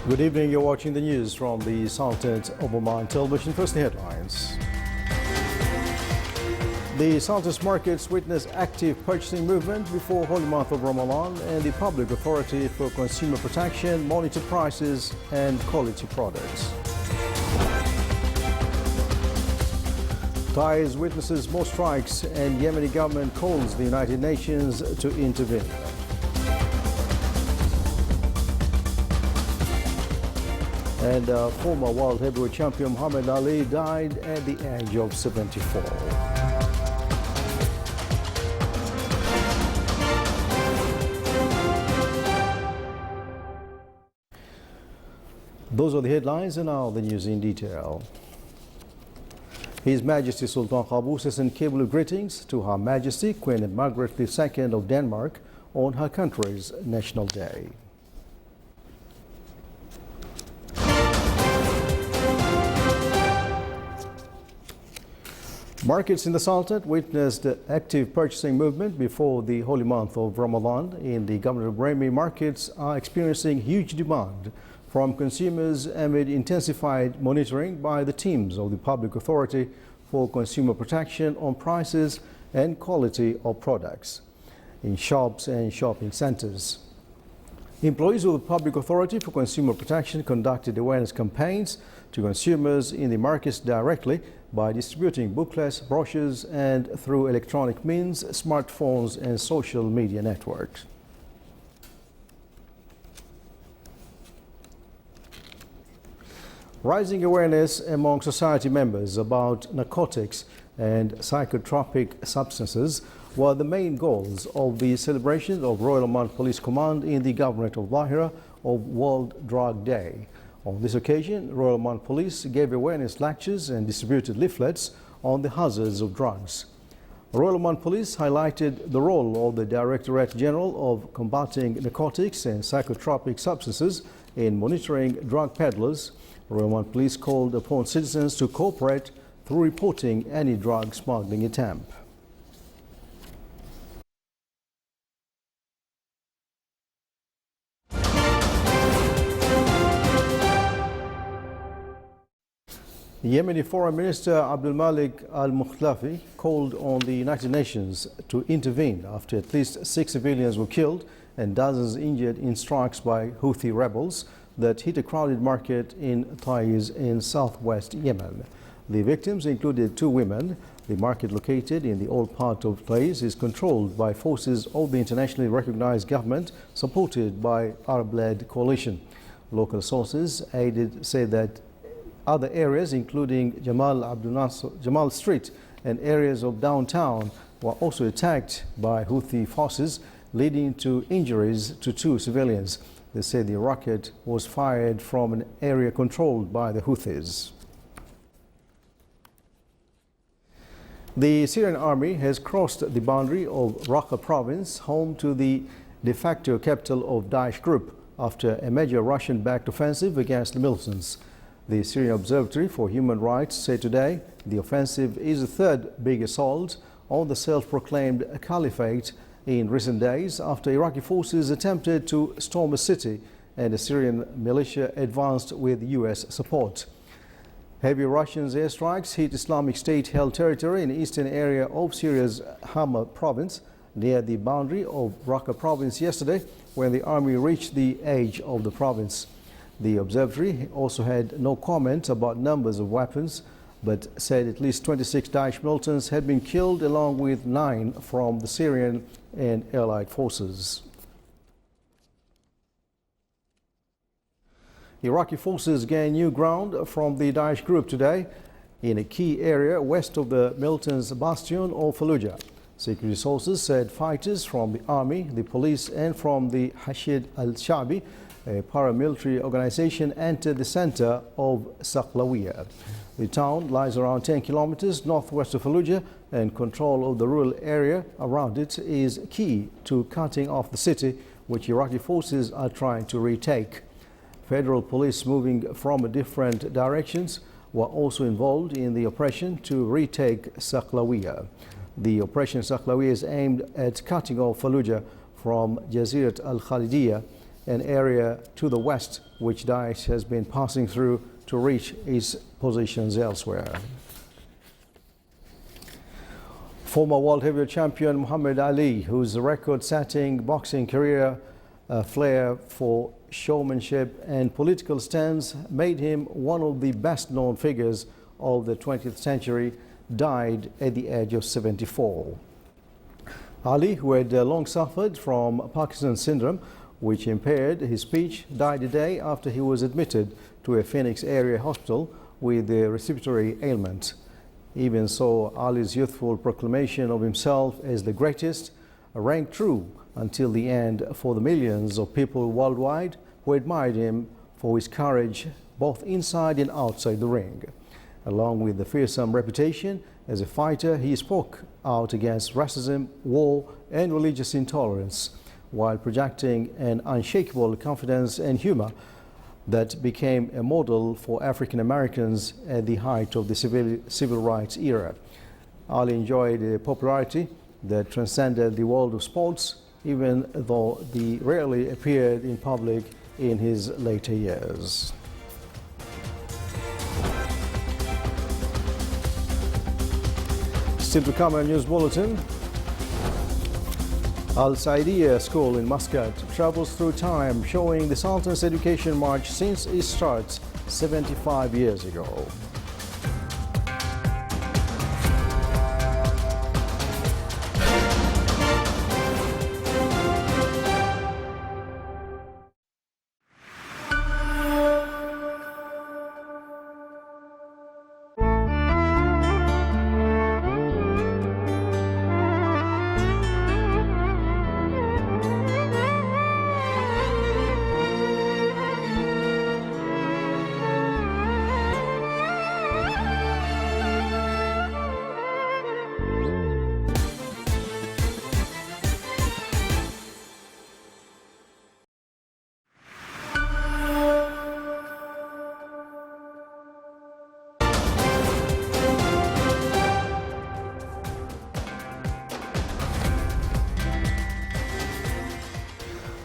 Good evening, you're watching the news from the Sultanate of Oman television. First, the headlines. The Sultanate markets witness active purchasing movement before holy month of Ramadan, and the Public Authority for Consumer Protection monitor prices and quality products. Thais witnesses more strikes, and Yemeni government calls the United Nations to intervene. And former world heavyweight champion Muhammad Ali died at the age of 74. Those are the headlines, and now the news in detail. His Majesty Sultan Qaboos sends cable greetings to Her Majesty Queen Margaret II of Denmark on her country's National Day. Markets in the Sultanate witnessed active purchasing movement before the holy month of Ramadan. In the Governor of Brahmi, markets are experiencing huge demand from consumers amid intensified monitoring by the teams of the Public Authority for Consumer Protection on prices and quality of products in shops and shopping centers. Employees of the Public Authority for Consumer Protection conducted awareness campaigns to consumers in the markets directly by distributing booklets, brochures, and through electronic means, smartphones, and social media networks. Rising awareness among society members about narcotics and psychotropic substances were the main goals of the celebration of Royal Oman Police Command in the Governorate of Lahira of World Drug Day. On this occasion, Royal Oman Police gave awareness lectures and distributed leaflets on the hazards of drugs. Royal Oman Police highlighted the role of the Directorate General of Combating Narcotics and Psychotropic Substances in monitoring drug peddlers. Royal Oman Police called upon citizens to cooperate through reporting any drug smuggling attempt. Yemeni Foreign Minister Abdul Malik al-Mukhlafi called on the United Nations to intervene after at least 6 civilians were killed and dozens injured in strikes by Houthi rebels that hit a crowded market in Taiz in southwest Yemen. The victims included 2 women. The market, located in the old part of Taiz, is controlled by forces of the internationally recognized government supported by Arab-led coalition. Local sources said that other areas, including Jamal Street and areas of downtown, were also attacked by Houthi forces, leading to injuries to 2 civilians. They say the rocket was fired from an area controlled by the Houthis. The Syrian army has crossed the boundary of Raqqa province, home to the de facto capital of Daesh group, after a major Russian-backed offensive against the militants. The Syrian Observatory for Human Rights said today the offensive is the 3rd big assault on the self-proclaimed caliphate in recent days, after Iraqi forces attempted to storm a city and the Syrian militia advanced with U.S. support. Heavy Russian airstrikes hit Islamic State-held territory in the eastern area of Syria's Hama province, near the boundary of Raqqa province yesterday, when the army reached the edge of the province. The observatory also had no comment about numbers of weapons, but said at least 26 Daesh militants had been killed, along with 9 from the Syrian and allied forces. Iraqi forces gained new ground from the Daesh group today in a key area west of the militants' bastion of Fallujah. Security sources said fighters from the army, the police, and from the Hashid al-Shabi, a paramilitary organization, entered the center of Sakhlawiya. The town lies around 10 kilometers northwest of Fallujah, and control of the rural area around it is key to cutting off the city, which Iraqi forces are trying to retake. Federal police moving from different directions were also involved in the operation to retake Sakhlawiya. The operation Sakhlawiya is aimed at cutting off Fallujah from Jazirat al-Khalidiyya an area to the west which Daesh has been passing through to reach its positions elsewhere. Former world heavyweight champion Muhammad Ali, whose record-setting boxing career, flair for showmanship and political stance made him one of the best-known figures of the 20th century, died at the age of 74. Ali, who had long suffered from Parkinson's syndrome, which impaired his speech, died a day after he was admitted to a Phoenix area hospital with a respiratory ailment. Even so, Ali's youthful proclamation of himself as the greatest rang true until the end for the millions of people worldwide who admired him for his courage both inside and outside the ring. Along with the fearsome reputation as a fighter, he spoke out against racism, war, and religious intolerance, while projecting an unshakable confidence and humor that became a model for African Americans at the height of the civil rights era. Ali enjoyed a popularity that transcended the world of sports, even though he rarely appeared in public in his later years. Still to come on News Bulletin. Al Saidiyya School in Muscat travels through time, showing the Sultan's education march since its start 75 years ago.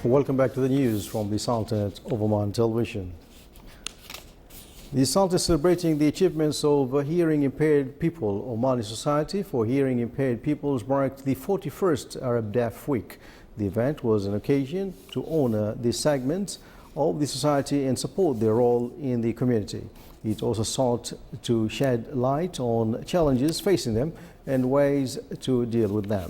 Welcome back to the news from the Sultanate of Oman Television. The Sultan is celebrating the achievements of hearing impaired people. Omani Society for Hearing Impaired Peoples marked the 41st Arab Deaf Week. The event was an occasion to honor this segment of the society and support their role in the community. It also sought to shed light on challenges facing them and ways to deal with them.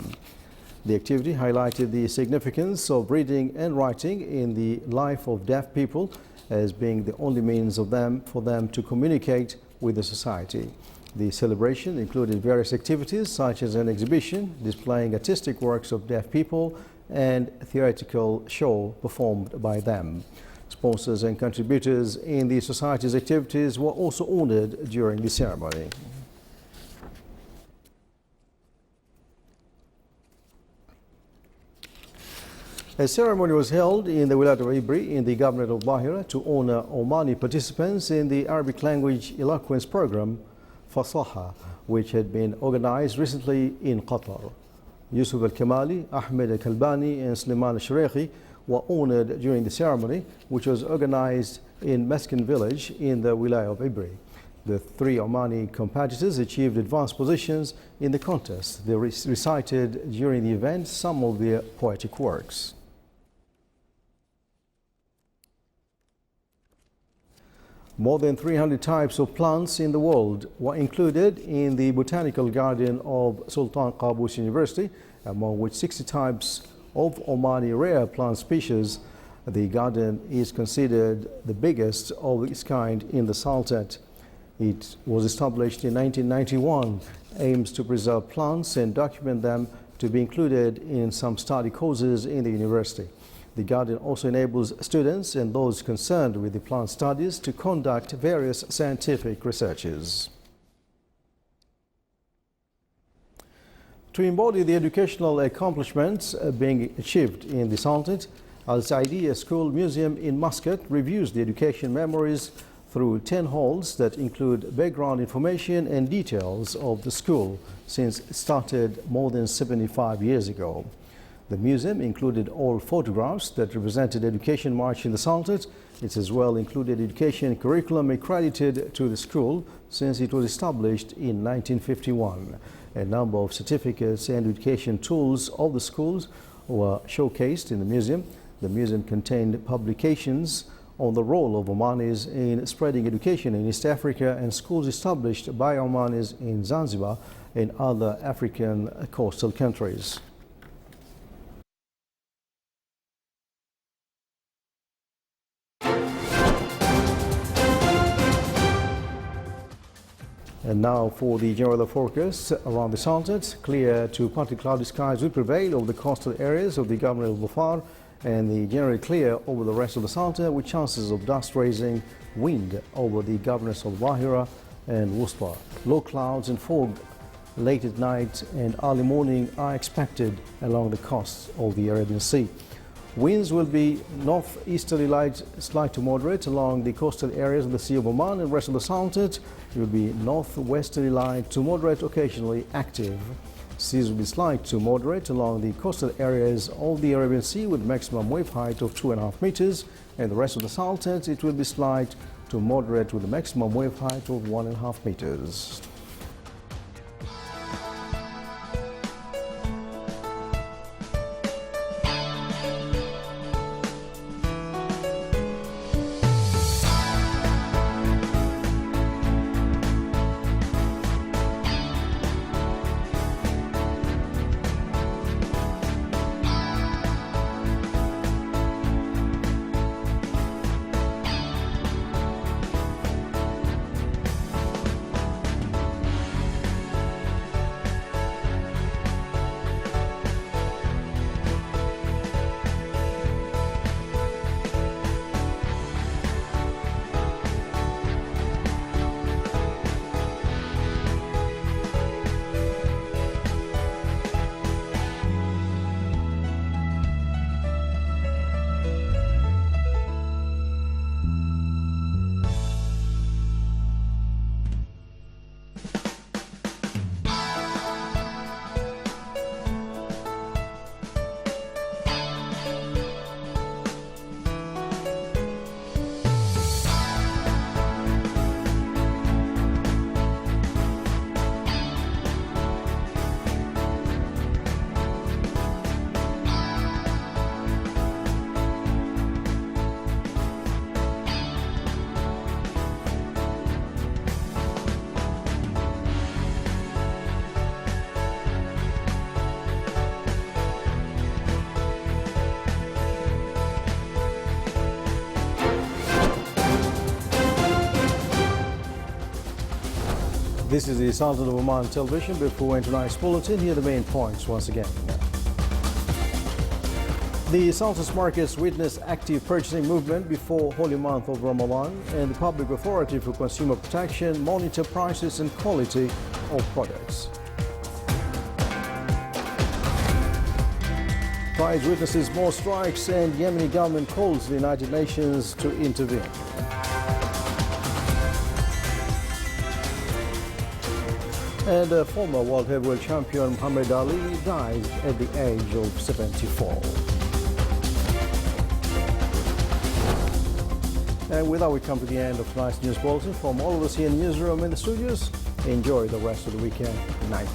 The activity highlighted the significance of reading and writing in the life of deaf people as being the only means for them to communicate with the society. The celebration included various activities such as an exhibition displaying artistic works of deaf people and a theatrical show performed by them. Sponsors and contributors in the society's activities were also honored during the ceremony. A ceremony was held in the Wilayat of Ibri in the Governorate of Bahira to honor Omani participants in the Arabic language eloquence program Fasaha, which had been organized recently in Qatar. Yusuf al-Kamali, Ahmed al-Kalbani and Sliman al-Shreikhi were honored during the ceremony, which was organized in Meskin village in the Wilayat of Ibri. The three Omani competitors achieved advanced positions in the contest. They recited during the event some of their poetic works. More than 300 types of plants in the world were included in the Botanical Garden of Sultan Qaboos University, among which 60 types of Omani rare plant species. The garden is considered the biggest of its kind in the Sultanate. It was established in 1991, aims to preserve plants and document them to be included in some study courses in the university. The garden also enables students and those concerned with the plant studies to conduct various scientific researches. To embody the educational accomplishments being achieved in the Sultanate, Al Saidiyya School Museum in Muscat reviews the education memories through 10 halls that include background information and details of the school since it started more than 75 years ago. The museum included all photographs that represented education march in the Sultanate. It as well included education curriculum accredited to the school since it was established in 1951. A number of certificates and education tools of the schools were showcased in the museum. The museum contained publications on the role of Omanis in spreading education in East Africa and schools established by Omanis in Zanzibar and other African coastal countries. And now for the general forecast around the Sultanate. Clear to partly cloudy skies will prevail over the coastal areas of the Governorate of Dhofar and the generally clear over the rest of the Sultanate with chances of dust raising wind over the Governorates of Wahira and Wuspa. Low clouds and fog late at night and early morning are expected along the coasts of the Arabian Sea. Winds will be northeasterly light, slight to moderate along the coastal areas of the Sea of Oman and rest of the Sultanate. It will be northwesterly light to moderate, occasionally active. Seas will be slight to moderate along the coastal areas of the Arabian Sea with maximum wave height of 2.5 meters, and the rest of the Sultanate it will be slight to moderate with a maximum wave height of 1.5 meters. This is the Sultan of Oman television. Before we enter tonight's bulletin, here are the main points once again. The Sultan's markets witness active purchasing movement before holy month of Ramadan, and the Public Authority for Consumer Protection monitor prices and quality of products. Pride witnesses more strikes and Yemeni government calls the United Nations to intervene. And former world heavyweight champion Muhammad Ali dies at the age of 74. And with that, we come to the end of tonight's news bulletin. From all of us here in the newsroom and the studios, enjoy the rest of the weekend night.